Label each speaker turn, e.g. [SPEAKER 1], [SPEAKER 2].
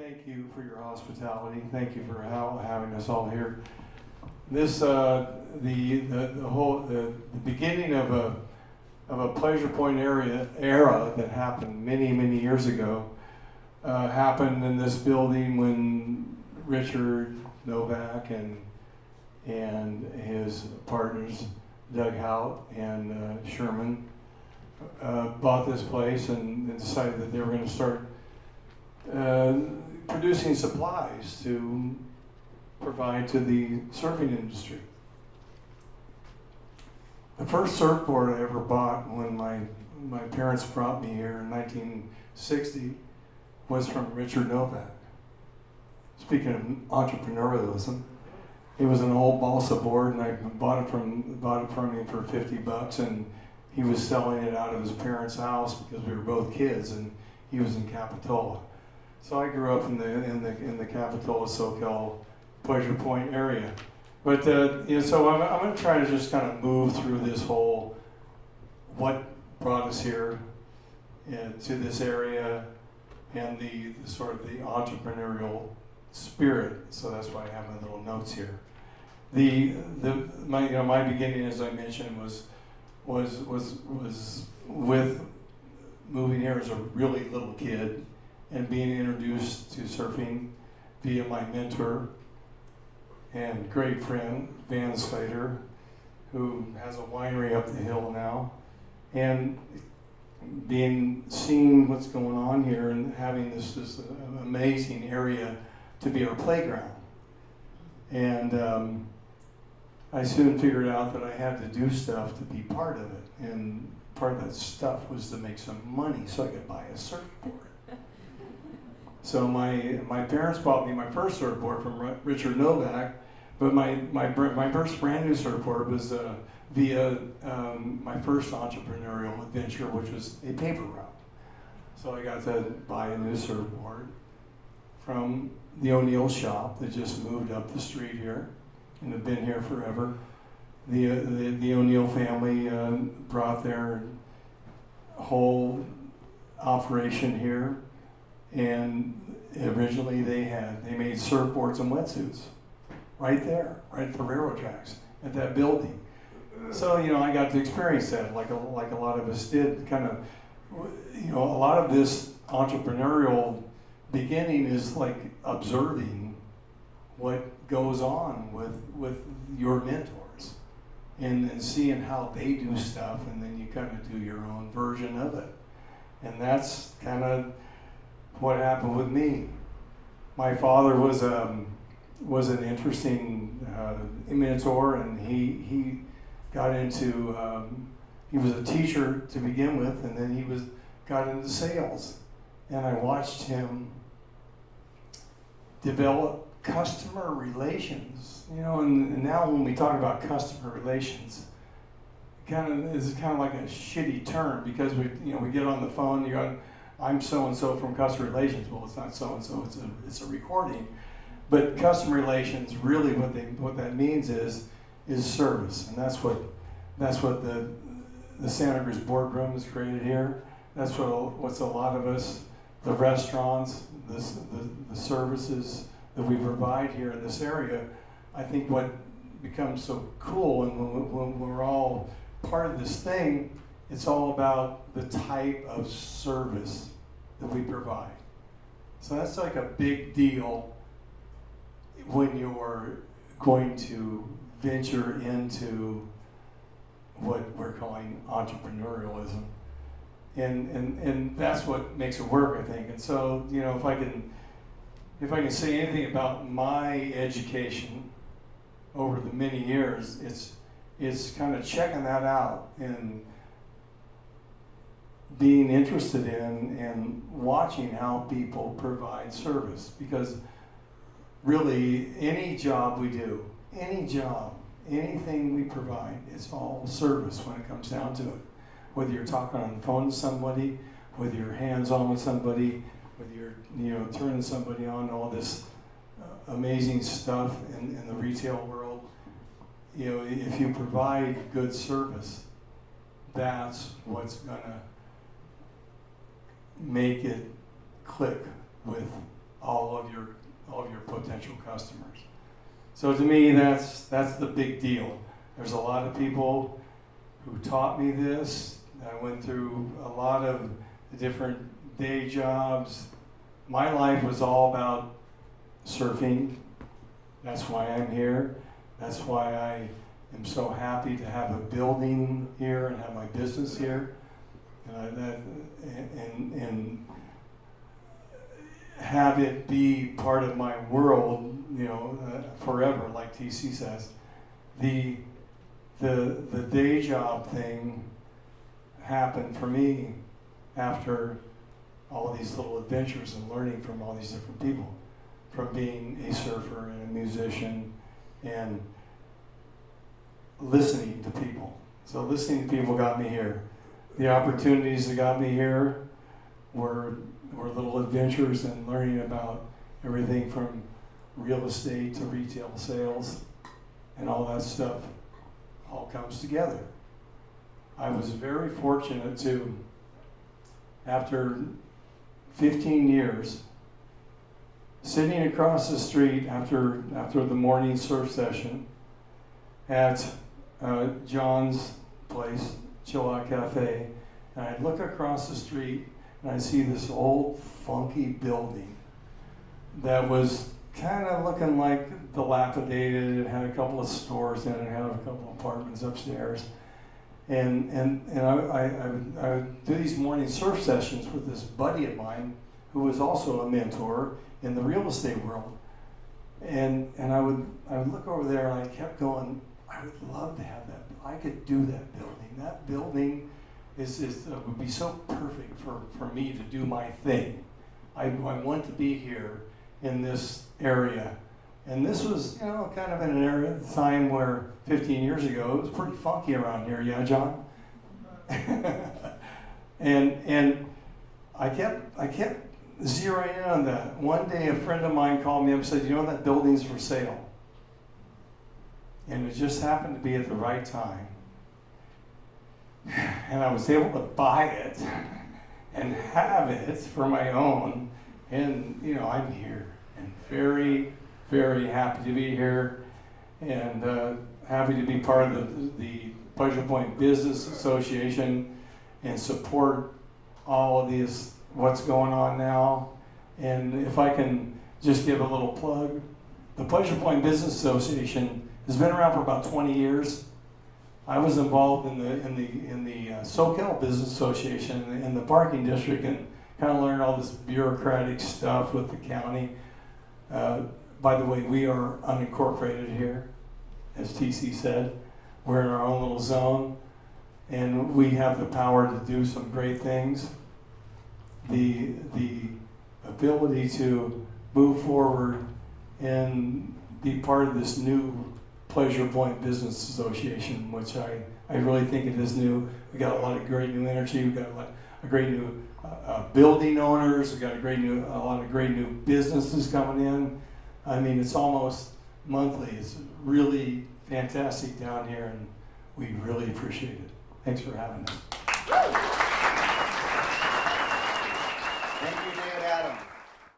[SPEAKER 1] thank you for your hospitality. Thank you for having us all here. This the beginning of a pleasure point era that happened many years ago happened in this building when Richard Novak and his partners Doug Hout and Sherman bought this place and decided that they were going to start producing supplies to provide to the surfing industry. The first surfboard I ever bought when my parents brought me here in 1960 was from Richard Novak. Speaking of entrepreneurialism, it was an old balsa board, and I bought it from him for $50, and he was selling it out of his parents' house because we were both kids, and he was in Capitola. So I grew up in the Capitola, SoCal, Pleasure Point area. But so I'm going to try to just kind of move through this whole what brought us here to this area and the sort of the entrepreneurial spirit. So that's why I have my little notes here. My beginning, as I mentioned, was with moving here as a really little kid and being introduced to surfing via my mentor and great friend, Van Slater, who has a winery up the hill now, and seeing what's going on here and having this amazing area to be our playground. And I soon figured out that I had to do stuff to be part of it, and part of that stuff was to make some money so I could buy a surfboard. So my parents bought me my first surfboard from Richard Novak, but my first brand new surfboard was via my first entrepreneurial adventure, which was a paper route. So I got to buy a new surfboard from the ONeill shop that just moved up the street here and have been here forever. The ONeill family brought their whole operation here. And originally they made surfboards and wetsuits right there, right at the railroad tracks at that building. So I got to experience that like a lot of us did. Kind of, a lot of this entrepreneurial beginning is like observing what goes on with your mentors and seeing how they do stuff, and then you kind of do your own version of it. And that's kind of what happened with me. My father was an interesting mentor, and he got into he was a teacher to begin with, and then he got into sales, and I watched him develop customer relations. And now when we talk about customer relations, it's kind of like a shitty term because we get on the phone, you're on, I'm so-and-so from customer relations. Well, it's not so-and-so, it's a recording. But customer relations, really what that means is service. And that's what the Santa Cruz boardroom has created here. That's what's a lot of us, the restaurants, the services that we provide here in this area. I think what becomes so cool, and when we're all part of this thing, it's all about the type of service that we provide. So that's like a big deal when you're going to venture into what we're calling entrepreneurialism. And that's what makes it work, I think. And so, if I can say anything about my education over the many years, it's kind of checking that out and being interested in and watching how people provide service. Because really, any job we do, anything we provide, it's all service when it comes down to it. Whether you're talking on the phone to somebody, whether you're hands-on with somebody, whether you're turning somebody on to all this amazing stuff in the retail world, if you provide good service, that's what's gonna make it click with all of your potential customers. So to me, that's the big deal. There's a lot of people who taught me this. I went through a lot of different day jobs. My life was all about surfing. That's why I'm here. That's why I am so happy to have a building here and have my business here, and have it be part of my world, forever, like TC says. The day job thing happened for me after all of these little adventures and learning from all these different people, from being a surfer and a musician and listening to people. So listening to people got me here. The opportunities that got me here were little adventures and learning about everything from real estate to retail sales, and all that stuff all comes together. I was very fortunate to, after 15 years, sitting across the street after the morning surf session at John's place, Chill Out Cafe, and I'd look across the street and I'd see this old funky building that was kind of looking like dilapidated. It had a couple of stores in it, it had a couple of apartments upstairs. And I would do these morning surf sessions with this buddy of mine who was also a mentor in the real estate world. And I would look over there and I kept going, I would love to have that. I could do that building. That building would be so perfect for me to do my thing. I want to be here in this area. And this was, kind of in an area at the time where 15 years ago, it was pretty funky around here. Yeah, John? and I kept zeroing in on that. One day a friend of mine called me up and said, that building's for sale. And it just happened to be at the right time. And I was able to buy it and have it for my own. And, I'm here and very, very happy to be here, and happy to be part of the Pleasure Point Business Association and support all of these, what's going on now. And if I can just give a little plug, the Pleasure Point Business Association has been around for about 20 years. I was involved in the SoCal Business Association in the parking district and kind of learned all this bureaucratic stuff with the county. By the way, we are unincorporated here, as TC said. We're in our own little zone, and we have the power to do some great things. The ability to move forward and be part of this new Pleasure Point Business Association, which I really think it is new. We got a lot of great new energy. We got a lot of great new building owners. We got a lot of great new businesses coming in. I mean, it's almost monthly. It's really fantastic down here, and we really appreciate it. Thanks for having us.
[SPEAKER 2] Thank you, David Adam.